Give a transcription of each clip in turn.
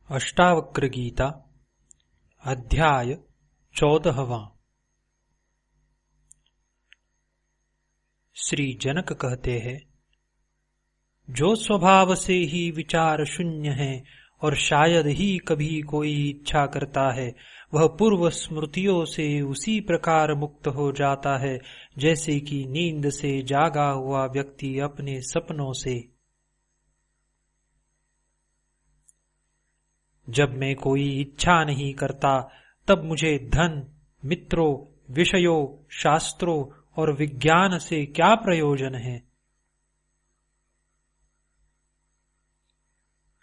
अष्टावक्र गीता अध्याय 14वां। श्री जनक कहते हैं, जो स्वभाव से ही विचार शून्य है और शायद ही कभी कोई इच्छा करता है, वह पूर्व स्मृतियों से उसी प्रकार मुक्त हो जाता है जैसे कि नींद से जागा हुआ व्यक्ति अपने सपनों से। जब मैं कोई इच्छा नहीं करता, तब मुझे धन, मित्रों, विषयों, शास्त्रों और विज्ञान से क्या प्रयोजन है।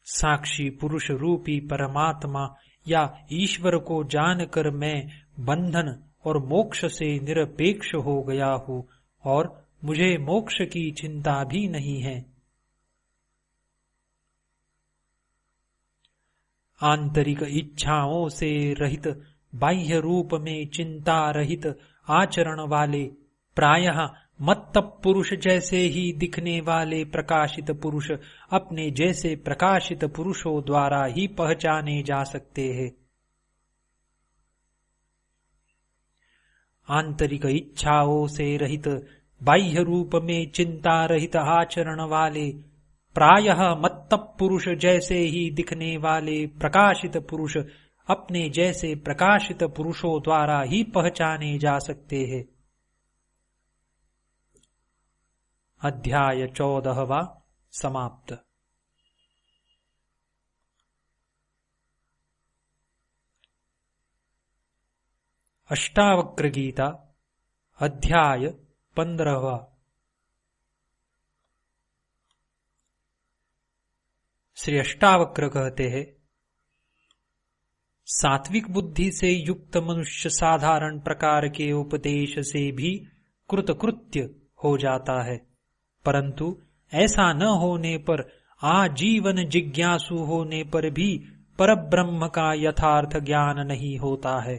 साक्षी पुरुष रूपी परमात्मा या ईश्वर को जानकर मैं बंधन और मोक्ष से निरपेक्ष हो गया हूँ और मुझे मोक्ष की चिंता भी नहीं है। आंतरिक इच्छाओं से रहित, बाह्य रूप में चिंता रहित आचरण वाले, प्रायः मत्त पुरुष जैसे ही दिखने वाले प्रकाशित पुरुष अपने जैसे प्रकाशित पुरुषों द्वारा ही पहचाने जा सकते हैं। आंतरिक इच्छाओं से रहित, बाह्य रूप में चिंता रहित आचरण वाले, प्रायः मत्त पुरुष जैसे ही दिखने वाले प्रकाशित पुरुष अपने जैसे प्रकाशित पुरुषों द्वारा ही पहचाने जा सकते हैं। अध्याय 14वां समाप्त। अष्टावक्र गीता अध्याय 15वां। श्री अष्टावक्र कहते हैं, सात्विक बुद्धि से युक्त मनुष्य साधारण प्रकार के उपदेश से भी कृतकृत्य हो जाता है, परंतु ऐसा न होने पर, आजीवन जिज्ञासु होने पर भी परब्रह्म का यथार्थ ज्ञान नहीं होता है।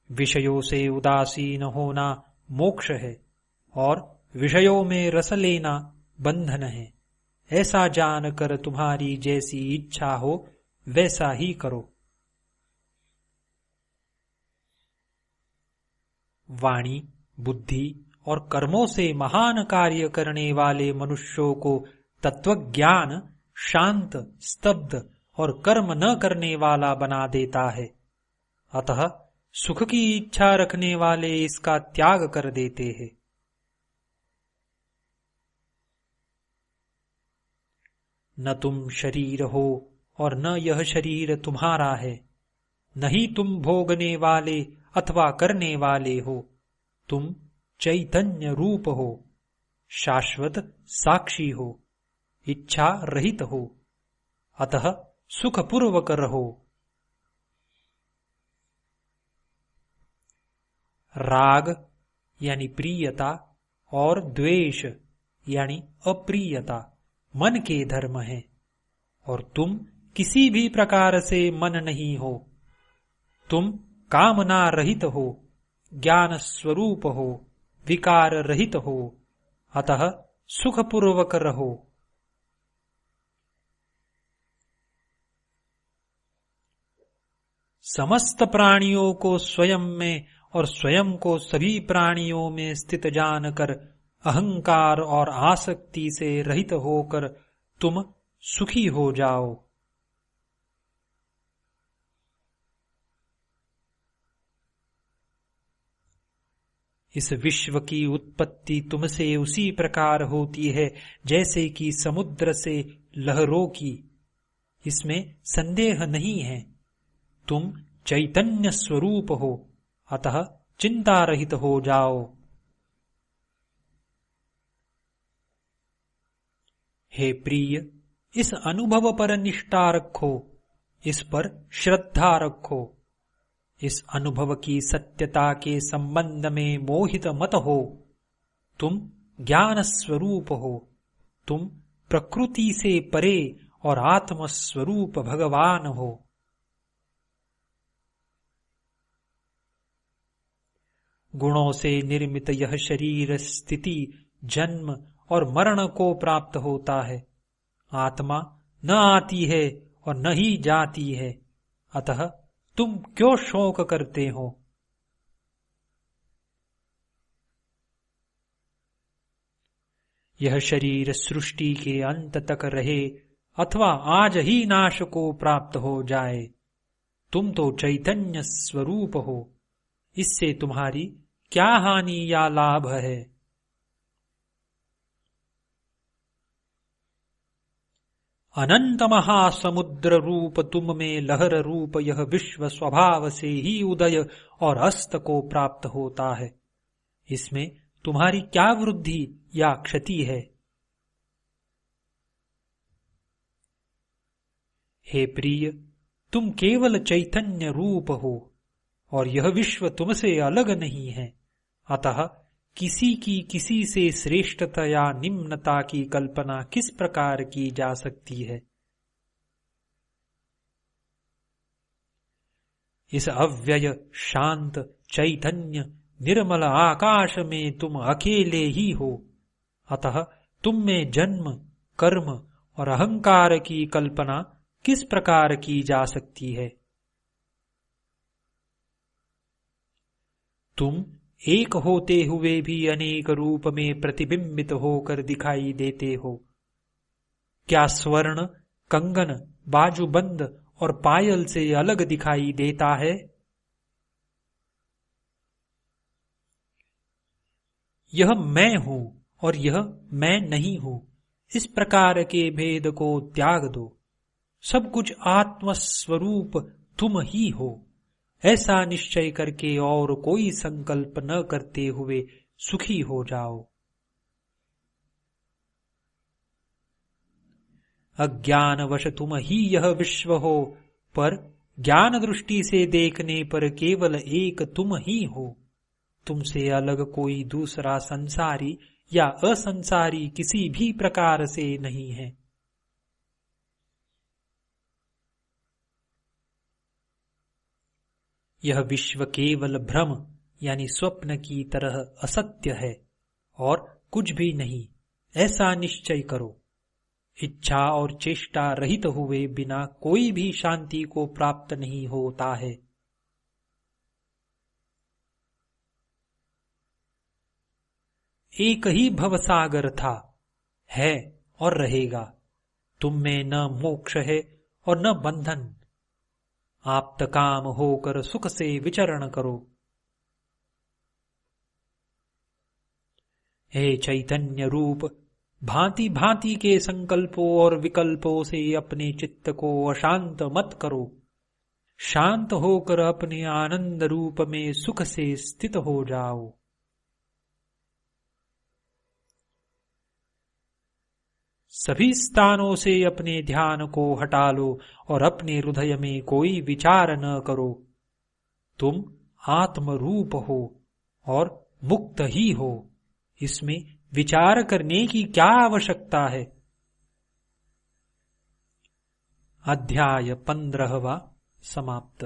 विषयों से उदासीन होना मोक्ष है और विषयों में रस लेना बंधन है। ऐसा जानकर तुम्हारी जैसी इच्छा हो वैसा ही करो। वाणी, बुद्धि और कर्मों से महान कार्य करने वाले मनुष्यों को तत्वज्ञान शांत, स्तब्ध और कर्म न करने वाला बना देता है। अतः सुख की इच्छा रखने वाले इसका त्याग कर देते हैं। न तुम शरीर हो और न यह शरीर तुम्हारा है, न ही तुम भोगने वाले अथवा करने वाले हो। तुम चैतन्य रूप हो, शाश्वत साक्षी हो, इच्छा रहित हो, अतः सुखपूर्वक रहो। राग यानी प्रियता और द्वेष यानी अप्रियता मन के धर्म है, और तुम किसी भी प्रकार से मन नहीं हो। तुम कामना रहित हो, ज्ञान स्वरूप हो, विकार रहित हो, अतः सुखपूर्वक रहो। समस्त प्राणियों को स्वयं में और स्वयं को सभी प्राणियों में स्थित जानकर अहंकार और आसक्ति से रहित होकर तुम सुखी हो जाओ। इस विश्व की उत्पत्ति तुमसे उसी प्रकार होती है जैसे कि समुद्र से लहरों की, इसमें संदेह नहीं है। तुम चैतन्य स्वरूप हो, अतः चिंता रहित हो जाओ। हे प्रिय, इस अनुभव पर निष्ठा रखो, इस पर श्रद्धा रखो। इस अनुभव की सत्यता के संबंध में मोहित मत हो। तुम ज्ञान स्वरूप हो, तुम प्रकृति से परे और आत्म स्वरूप भगवान हो। गुणों से निर्मित यह शरीर स्थिति, जन्म और मरण को प्राप्त होता है, आत्मा न आती है और न ही जाती है, अतः तुम क्यों शोक करते हो? यह शरीर सृष्टि के अंत तक रहे अथवा आज ही नाश को प्राप्त हो जाए, तुम तो चैतन्य स्वरूप हो, इससे तुम्हारी क्या हानि या लाभ है? अनंत महासमुद्र रूप तुम में लहर रूप यह विश्व स्वभाव से ही उदय और अस्त को प्राप्त होता है, इसमें तुम्हारी क्या वृद्धि या क्षति है? हे प्रिय, तुम केवल चैतन्य रूप हो और यह विश्व तुमसे अलग नहीं है, अतः किसी की किसी से श्रेष्ठता या निम्नता की कल्पना किस प्रकार की जा सकती है? इस अव्यय शांत चैतन्य निर्मल आकाश में तुम अकेले ही हो, अतः तुम में जन्म कर्म और अहंकार की कल्पना किस प्रकार की जा सकती है? तुम एक होते हुए भी अनेक रूप में प्रतिबिंबित होकर दिखाई देते हो। क्या स्वर्ण, कंगन, बाजूबंद और पायल से अलग दिखाई देता है? यह मैं हूं और यह मैं नहीं हूं, इस प्रकार के भेद को त्याग दो। सब कुछ आत्मस्वरूप तुम ही हो, ऐसा निश्चय करके और कोई संकल्प न करते हुए सुखी हो जाओ। अज्ञानवश तुम ही यह विश्व हो, पर ज्ञान दृष्टि से देखने पर केवल एक तुम ही हो। तुमसे अलग कोई दूसरा संसारी या असंसारी किसी भी प्रकार से नहीं है। यह विश्व केवल भ्रम यानी स्वप्न की तरह असत्य है और कुछ भी नहीं, ऐसा निश्चय करो। इच्छा और चेष्टा रहित हुए बिना कोई भी शांति को प्राप्त नहीं होता है। एक ही भवसागर था, है और रहेगा। तुम में न मोक्ष है और न बंधन। आप्तकाम होकर सुख से विचरण करो। हे चैतन्य रूप, भांति भांति के संकल्पों और विकल्पों से अपने चित्त को अशांत मत करो। शांत होकर अपने आनंद रूप में सुख से स्थित हो जाओ। सभी स्थानों से अपने ध्यान को हटा लो और अपने हृदय में कोई विचार न करो। तुम आत्मरूप हो और मुक्त ही हो, इसमें विचार करने की क्या आवश्यकता है? अध्याय 15वां समाप्त।